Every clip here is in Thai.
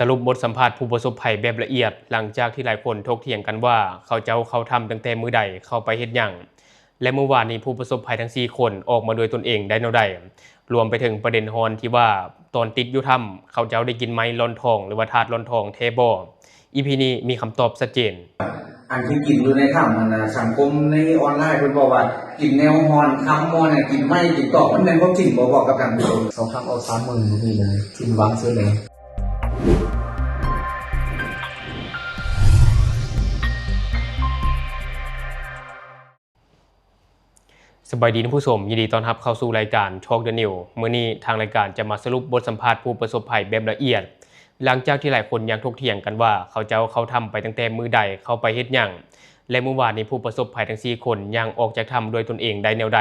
สรุปบทสัมภาษณ์ผู้ประสบภัยแบบละเอียดหลังจากที่หลายคนถกเถียงกันว่าเขาเจ้าเขาทำตั้งแต่มื้อใดเข้าไปเฮ็ดหยังและเมื่อวานนี้ผู้ประสบภัยทั้ง4คนออกมาโดยตนเองได้แนวใดรวมไปถึงประเด็นฮอนที่ว่าตอนติดอยู่ถ้ำเขาเจ้าได้กินไม้ลอนทองหรือว่าธาตุลอนทองเทบ่อีพีนี้มีคำตอบชัดเจนอันที่กินอยู่ในถ้ำมันนะสังคมในออนไลน์เพิ่นบอกว่ากินแนวฮอนคำมอเนี่ยกินไม่กินตอกมันเป็นความจริงบอกกับท่านผู้ชม2 ครั้งเอา3 มื้อนี่เลยสิ้นหวังซื่อเลยสบายดีท่านผู้ชมยินดีต้อนรับเข้าสู่รายการ Talk the New มื้อนี้ทางรายการจะมาสรุปบทสัมภาษณ์ผู้ประสบภัยแบบละเอียดหลังจากที่หลายคนยังถกเถียงกันว่าเขาเจ้าเขาทำไปตั้งแต่มื้อใดเข้าไปเฮ็ดหยังและเมื่อวานนี้ผู้ประสบภัยทั้ง4คนยังออกจากถ้ำโดยตนเองได้แนวใด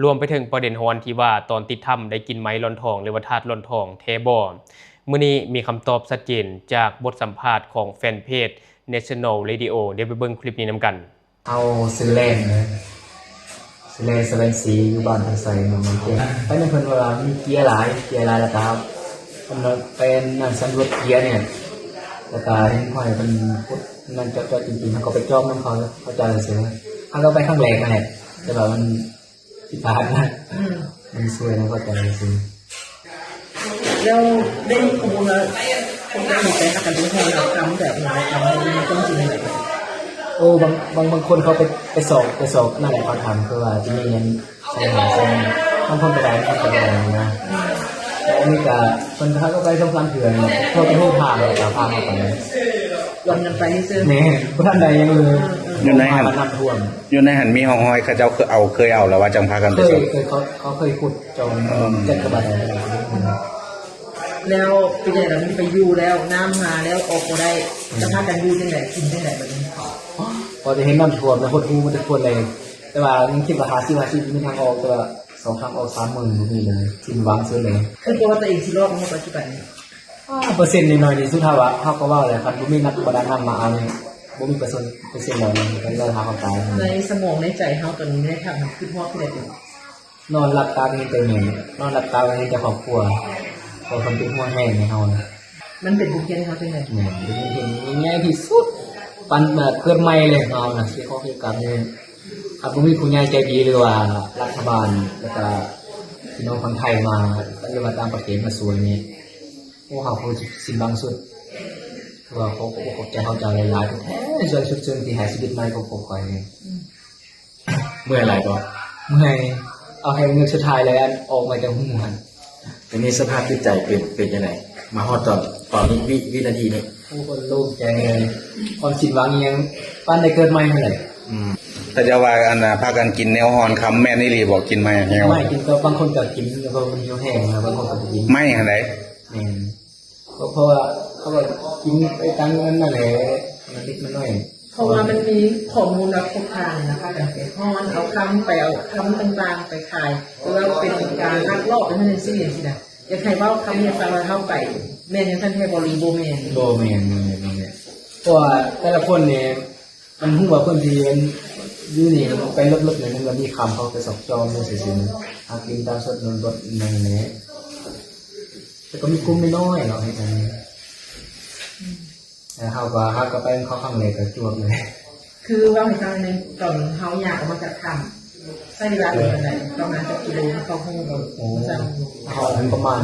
รวมไปถึงประเด็นฮอนที่ว่าตอนติดถ้ำได้กินไม้ลอนทองหรือว่าธาตุลอนทองเทบ่มื้อนี้มีคำตอบชัดเจนจากบทสัมภาษณ์ของแฟนเพจ National Radio เดี๋ยวไปเบิ่งคลิปนี้นำกันเอาซื้อแรงนะซื้อแรงสแลงสีอยู่บ้านทางไสมันเก่งไปในเพิ่นว่ามีเกียร์หลายแล้วก็ครับมันเป็นนั่นสำรวจเกียร์เนี่ยแล้วก็เห็นห้อยมันพุดนั่นจอดจริงๆมันก็ไปจอบนำเขาจะเสียถ้าเราไปข้างแรงนั่นแหละแต่ว่ามันผิดพลาดนะมันสวยนะก็จะซื้อแล้วได้ข้อมูลแล้วผมได้ไปหากันทุกคนแล้วทำแบบไหนทำให้ต้องจริงไหนโอ้บางคนเขาไปสอบนั่นแหละเขาทำคือว่าจะมีเงินใช้หาใช้บางคนไปได้บางคนไปได้นะแล้วนี่ก็คนเขาก็ไปท่องทางเถื่อนเขาไปท่องทางเลยพามาไปลองกันไปที่ซื้อนี่ผู้ท่านใดยังเลยอยู่ในหันน้ำท่วมอยู่ในหันมีห้องห้อยเขาเจ้าเคยเอาแล้วว่าจังพากันไปสอบเขาเคยขุดจนเจ็ดกระบาดแล้วปีนี้เราไปอยู่แล้วน้ำมาแล้วออกก็ได้จะพากันอยู่ที่ไหนกินที่ไหนแบบนี้พอจะเห็นน้ำท่วมแล้วคนทูมันจะท่วมเลยแต่ว่ายังคิดว่าหาชีมีทางออกแต่2 ครั้งเอา3 มื้อนี่เลยสิ้นหวังซื่อเลยคือตัวตัวเองสิรอดในปัจจุบันเปอร์เซ็นต์น้อยๆนี่สุดท้ายว่าเฮาก็ว่าแหละครับบ่มีนักประดาน้ำมาเอานี่บ่มีเปอร์เซ็นต์เลยมันก็หาคำตอบในสมองในใจเฮาตอนนี้ได้ทำคือฮอดที่ไหนเป็นนอนหลับตาเห็นแต่แม่นอนหลับตาเห็นแต่ครอบครัวพอคนเป็นหัวแห้งในเฮามันเป็นบุญเกียรติเฮาจังได๋แม่เห็นง่ายที่สุดปันแบบเกิดใหม่เลยเฮาน่ะสิขอคือกับนี่ครับบ่มีผู้ใหญ่ใจดีหรือว่ารัฐบาลแล้วก็พี่น้องคนไทยมาหรือว่าต่างประเทศมาสวยนี่โอ้เฮาคงสิ้นหวังสุดว่าเขาขอบใจเขาจะหลายๆแท้ส่วนสุดๆที่หาชีวิตใหม่ของผมไปนี่เมื่อไหร่ก็เมื่อยเอาให้เงินสุดท้ายเลยอันออกมาจากหูหันทีนี้สภาพจิตใจเป็นยังไงมาฮอดตอนนี้วินาทีนี้ผู้คนโล่งใจเลยความสิ้นหวังยังปั้นได้เกิดใหม่เท่าไหร่ถ้าจะว่าอันน่ะพากันกินแนวฮอนคำแม่นี่รีบอกกินไหมแนวไม่กินก็บางคนก็กินแล้วก็มันหิวแห้งนะบางคนก็กินไม่อะไรเพราะว่าเขาบอกกินไปตั้งนั้นนั่นแหละมันนิดมันน้อยเพราะว่ามันมีข้อมูลรับครบทางนะคะแต่เป็นฮอนเอาคำไปเอาคำต่างๆไปขายหรือว่าเป็นการลักลอบเป็นสิ่งอย่างที่ใดอย่าใครว่าคำนี้ฟังแล้วเข้าไปแม่ยังท่านให้บริโภคแม่เพราะว่าแต่ละคนเนี่ยมันหัวคนที่มันอยู่นี่ไปลบๆเนี่ยมันมีคำเขาไปสอบจอมเลยสิหากินตามสดนนรถในนี้แต่ก็มีกลุ่มไม่น้อยเนาะให้กันแต่เขาก็ไปเข้าข้างเลยก็จวบเลยคือว่าในการในตอนเขาอยากมาจะทำใช้เวลาเป็นอะไรประมาณจะกิโลเขาคงแบบเขาประมาณ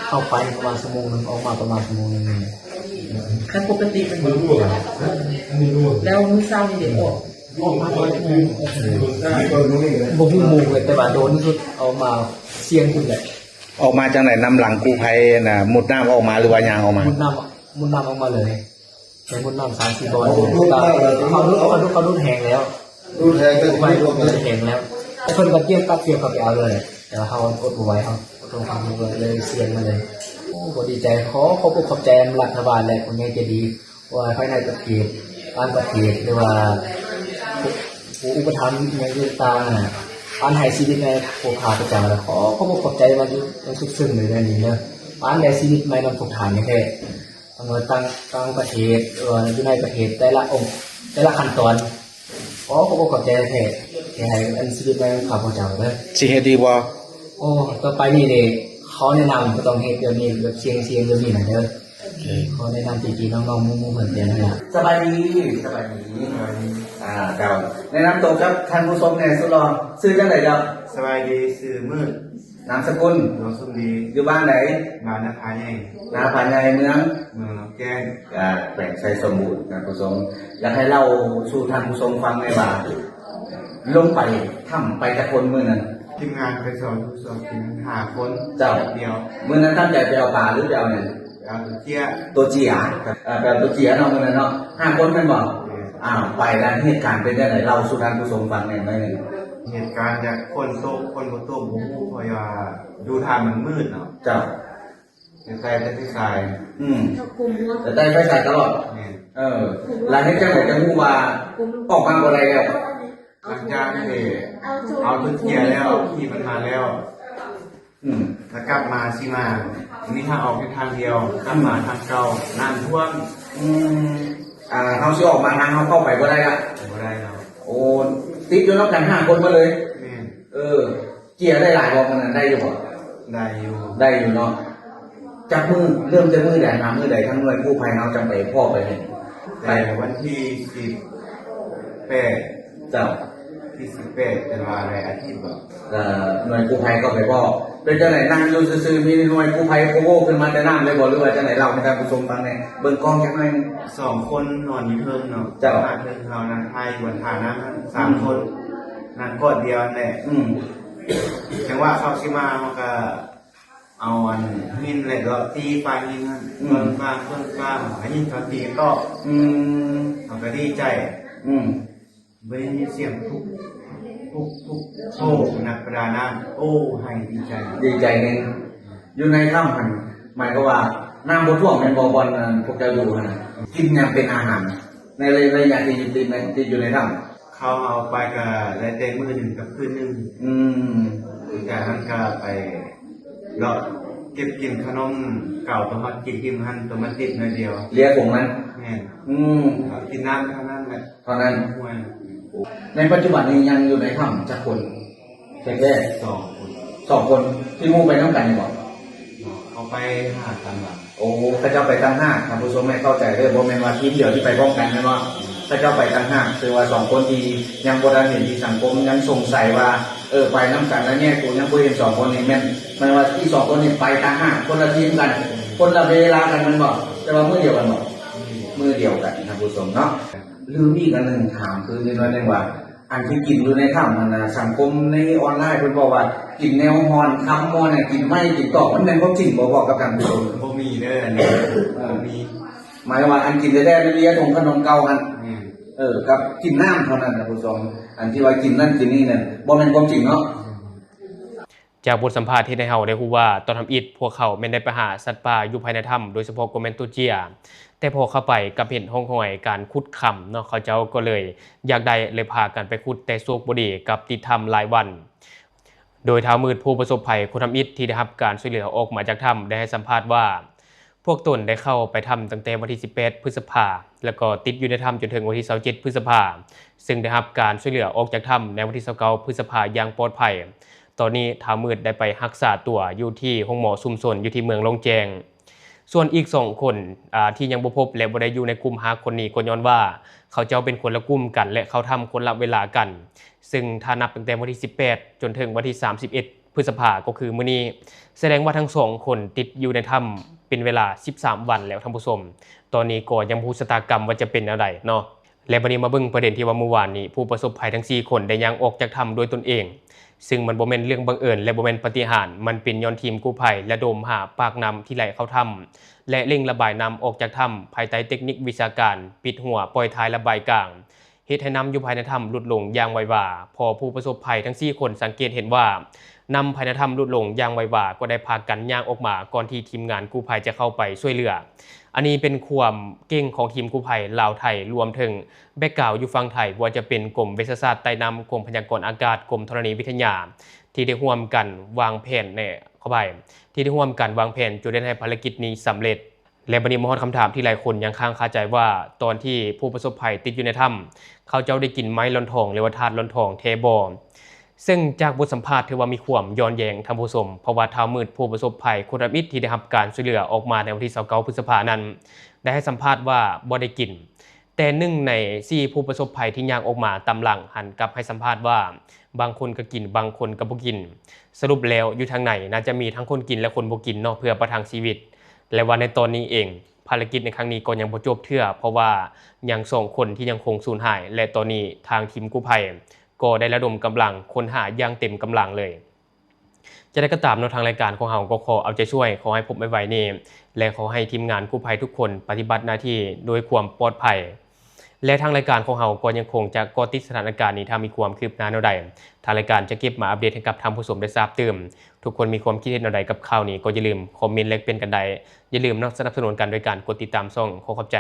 เข้าไปประมาณชั่วโมงนึงออกมาประมาณชั่วโมงนึงขั้นปกติเป็นแล้วมื้อเช้านี่เด็กออกมาตอนบ่ฮู้หมู่เลยแต่ว่าโดนที่สุดเอามาเสี่ยงสุดเลยออกมาจังไหนนำหลังกู้ภัยน่ะมุดน้ำออกมาหรือว่ายางออกมามุดน้ำออกมาเลยใช้มุดน้ำ3-4 บอลเขาดูแหงแล้วไม่แหงแล้วไอ้คนก็เกี่ยวกับเขาไปเอาเลยแต่เขาอดไว้เขาตรงความเลยเสี่ยงมาเลยโอ้ก็ดีใจขอบใจรัฐบาลและคนนี้จะดีว่าภายในประเทศบ้านประเทศหรือว่าผู้อุปถัมภ์อย่างยุตาบ้านไทยชีวิตในโภคาประจำแล้วขอบใจมาอยู่ซึ้งเลยในนี้เนอะบ้านในชีวิตไม่นำถูกฐานนี่แค่ตั้งประเทศอยู่ในประเทศแต่ละองค์แต่ละขั้นตอนขอบใจแท้ให้อันชีวิตในข้าพเจ้าเด้อสิเฮ็ดดีบ่โอ้ต่อไปนี่เด้เข เขาแนะนำก็ต้องเฮ็ดแบบนี้แบบเสียงแบบนี้นะเด้อเขาแนะนำพี่ๆน้องๆหมู่ๆเพิ่นเป็นนั่นล่ะ สบายดีเจ้าแนะนำตัวครับท่านผู้ชมในสุรองซื้อจังไหนครับ สบายดีสื่อมืด นามสกุล น้องสุมดี อยู่บ้านไหน มานาคาใหญ่ นาภายในเมือง เมืองน้องแก้ง แบ่งใช้สมบูรณ์ท่านผู้ชมอยากให้เล่าสู่ท่านผู้ชมฟังในว่าลงไปถ้ำไปกับคนมื้อนั้น ทีมงานไปสอนทุกสอนทีมหาคน เจ้า เดียว มื้อนั้นตั้งใจไปเอาปลาหรือไปเอาเนี่ย เอาตัวเจี๊ย ตัวเจียแบบตัวเจียเนาะมื้อนั้นเนาะ5 คนแม่นบ่ไปแล้วเหตุการณ์เป็นจังไดเล่าสู่ท่านผู้ชมฟังหน่อยนึง เหตุการณ์จากคนโตกคนบ่โตกบ่ฮู้เพราะว่าดูทางมันมืดเนาะ เจ้า แต่ที่ทราย แต่ได้ไฟฉายตลอด เนี่ย หลังนี้เจ้าของจะรู้ว่าออกมาอะไรแล้ว หลังจากที่เอาตัวเจี๊ยแล้วขี่มันมาแล้วแล้วกลับมาสิมาทีนี้ทางออกแค่ทางเดียวกลับมาทางเก่าน้ำท่วม เขาชื่อออกมาทางเขาเข้าไปก็ได้ละ บ่ได้เนาะ โอ้ติดอยู่นอกกัน5 คนมาเลย แม่น เกียร์ได้หลายบอกมันนั้นได้อยู่บ่ ได้อยู่ ได้อยู่เนาะจากมือเริ่มจากมือใดมามือใดทั้งหน่วยกู้ภัยเราจำไปพ่อไปเห็น แต่วันที่18 เจ้า ที่18เป็นวันอะไรอาทิตย์บ่ หน่วยกู้ภัยก็ไปพ่อเป็นจังไหนนั่งอยู่ซื่อๆมีหน่วยกู้ภัยโค้ขึ้นมาแต่น้ำเลยบ่หรือว่าจังไหนเราในการผู้ชมฟังเนี่ยเบิ่งกล้องจักหน่อย 2 คนนอนอยู่เทิงเนาะ เจ้า หน้าเทิงเรานั่งทายอยู่บนฐานะ3 คนนั่งกอดเดียวนั่นแหละ จังหวะเข้าสิมาเขาก็เอาอันหินเลยก็ตีปลาหินนั่นเพิ่งฟ้าอันนี้เขาตีก็เขาก็ดีใจไม่ได้ยินเสียงทุกโอ้นักประดาน้ำโอ้ให้ดีใจ ดีใจหนึงอยู่ในถ้ำหันหมายก็ว่าน้ำบ่ท่วมเป็นบ่อบอลพวกเจ้าอยู่หั่นน่ะกินยังเป็นอาหาร ในระยะที่อยู่ในถ้ำ เขาเอาไปก็ได้เต็มมือหนึ่งกับคืนหนึ่งจากนั้นก็ไปเราเก็บกินขนมเก่าตัวมากินกินหันตัวมาติดหน่อยเดียว เลี้ยงผมนั้น แม่น กินน้ำเท่านั้นแหละ ตอนนั้น ห่วย ในปัจจุบันนี้ยังอยู่ในถ้ำจักคนแค่ 2 คน 2 คนที่มู่ไปน้ำกันนี่บอก เขาไปหากันหลัง โอ้พระเจ้าไปตั้ง5ท่านผู้ชมไม่เข้าใจเลยบ่แม่นว่าทีมเดียวที่ไปพร้อมกันแม่นว่าพระเจ้าไปตั้ง5คือว่า2 คนที่ยังบ่ได้เห็นที่สังคมยังสงสัยว่าไปน้ำกันแล้วเนี่ยกูยังบ่เห็น2 คนนี้แม่นว่าที่2 คนนี้ไปตั้ง5คนละทีมกัน คนละเวลากันมันบอกแต่ว่ามื้อเดียวกันบอกมื้อเดียวกันท่านผู้ชมเนาะลืมอีกอันนึงถามคือนิดหน่อยนึงว่าอันที่กินอยู่ในถ้ำมันนะสังคมในออนไลน์เพิ่นบอกว่ากินแนวฮอนคำมอเนี่ยกินไม่กินตอกมันแม่นบ่จริงบ่บอกกับท่านผู้ชม บ่มีเด้ออันนี้บ่มี หมายว่าอันกินได้เรียนของขนมเก่ากัน แม่น กับกินน้ำเท่านั้นท่านผู้ชมอันที่ว่ากินนั่นกินนี่เนี่ยบ่แม่นความจริงเนาะ จากบทสัมภาษณ์ที่ให้เฮาได้ฮู้ว่าตอนทำอิฐพวกเขาแม่นได้ไปหาสัตว์ป่าอยู่ภายในถ้ำโดยเฉพาะก็แม่นตัวเจียแต่พอเข้าไปกับเห็นห้องห้อยการขุดค่ำเนาะเขาเจ้าก็เลยอยากได้เลยพากันไปขุดแต่โชคบ่ดีกับติดถ้ำหลายวันโดยท้าวมืดผู้ประสบภัยคนทำอิฐที่ได้รับการช่วยเหลือออกมาจากถ้ำได้ให้สัมภาษณ์ว่าพวกตนได้เข้าไปถ้ำตั้งแต่วันที่18พฤษภาคมแล้วก็ติดอยู่ในถ้ำจนถึงวันที่27พฤษภาคมซึ่งได้รับการช่วยเหลือออกจากถ้ำในวันที่29พฤษภาคมอย่างปลอดภัยตอนนี้ท้าวมืดได้ไปรักษาตัวอยู่ที่ห้องหมอชุมชนอยู่ที่เมืองลงแจงส่วนอีก2 คนที่ยังบ่พบและบ่ได้อยู่ในกลุ่ม5 คนนี้ก็ย้อนว่าเขาเจ้าเป็นคนละกลุ่มกันและเขาทำคนละเวลากันซึ่งถ้านับตั้งแต่วันที่18จนถึงวันที่31พฤษภาคมก็คือมื้อนี้แสดงว่าทั้ง2 คนติดอยู่ในถ้ำเป็นเวลา13 วันแล้วท่านผู้ชมตอนนี้ก็ยังบ่รู้ชะตากรรมว่าจะเป็นอะไรเนาะและบัดนี้มาเบิ่งประเด็นที่ว่าเมื่อวานนี้ผู้ประสบภัยทั้ง4 คนได้ย่างออกจากถ้ำโดยตนเองซึ่งมันบ่แม่นเรื่องบังเอิญและบ่แม่นปาฏิหาริย์มันเป็นย้อนทีมกู้ภัยและดมหาปากน้ำที่ไหลเข้าถ้ำและเร่งระบายน้ำออกจากถ้ำภายใต้เทคนิควิชาการปิดหัวปล่อยท้ายระบายกลางเฮ็ดให้น้ำอยู่ภายในถ้ำลดลงอย่างไววาพอผู้ประสบภัยทั้ง4 คนสังเกตเห็นว่าน้ำภายในถ้ำลดลงอย่างไววาก็ได้พากันย่างออกมาก่อนที่ทีมงานกู้ภัยจะเข้าไปช่วยเหลืออันนี้เป็นความเก่งของทีมกู้ภัยลาวไทยรวมถึงแบ็คกราวด์อยู่ฝั่งไทยว่าจะเป็นกรมวิทยาศาสตร์ใต้น้ำกรมพยากรณ์อากาศกรมธรณีวิทยาที่ได้ร่วมกันวางแผนเข้าไปที่ได้ร่วมกันวางแผนจนได้ให้ภารกิจนี้สำเร็จและบัดนี้มาฮอดคำถามที่หลายคนยังค้างคาใจว่าตอนที่ผู้ประสบภัยติดอยู่ในถ้ำเขาเจ้าได้กินไม้ลอนทองหรือว่าธาตุลอนทองเทบ่ ซึ่งจากบทสัมภาษณ์ถือว่ามีความย้อนแย้งท่านผู้ชมเพราะว่าท้าวมืดผู้ประสบภัยโควิดที่ได้รับการช่วยเหลือออกมาในวันที่29พฤษภาคมนั้นได้ให้สัมภาษณ์ว่าบ่ได้กินแต่หนึ่งใน4ผู้ประสบภัยที่ย่างออกมาตามหลังหันกลับให้สัมภาษณ์ว่าบางคนก็กินบางคนก็บ่กินสรุปแล้วอยู่ทางไหนน่าจะมีทั้งคนกินและคนบ่กินเนาะเพื่อประทังชีวิตและว่าในตอนนี้เองภารกิจในครั้งนี้ก็ยังบ่จบเทื่อเพราะว่ายัง2คนที่ยังคงสูญหายและตอนนี้ทางทีมกู้ภัยก็ได้ระดมกำลังค้นหาอย่างเต็มกำลังเลยจะได้ก็ตามเนาะทางรายการของเราก็ขอเอาใจช่วยขอให้พบไวๆนี่และขอให้ทีมงานกู้ภัยทุกคนปฏิบัติหน้าที่โดยความปลอดภัยและทางรายการของเราก็ยังคงจะเกาะติดสถานการณ์นี้ถ้ามีความคืบหน้าแนวใดทางรายการจะเก็บมาอัปเดตให้กับท่านผู้ชมได้ทราบตื่นทุกคนมีความคิดเห็นแนวใดกับข่าวนี้ก็อย่าลืมคอมเมนต์แลกเปลี่ยนกันได้อย่าลืมเนาะสนับสนุนกันโดยการกดติดตามช่องขอขอบใจ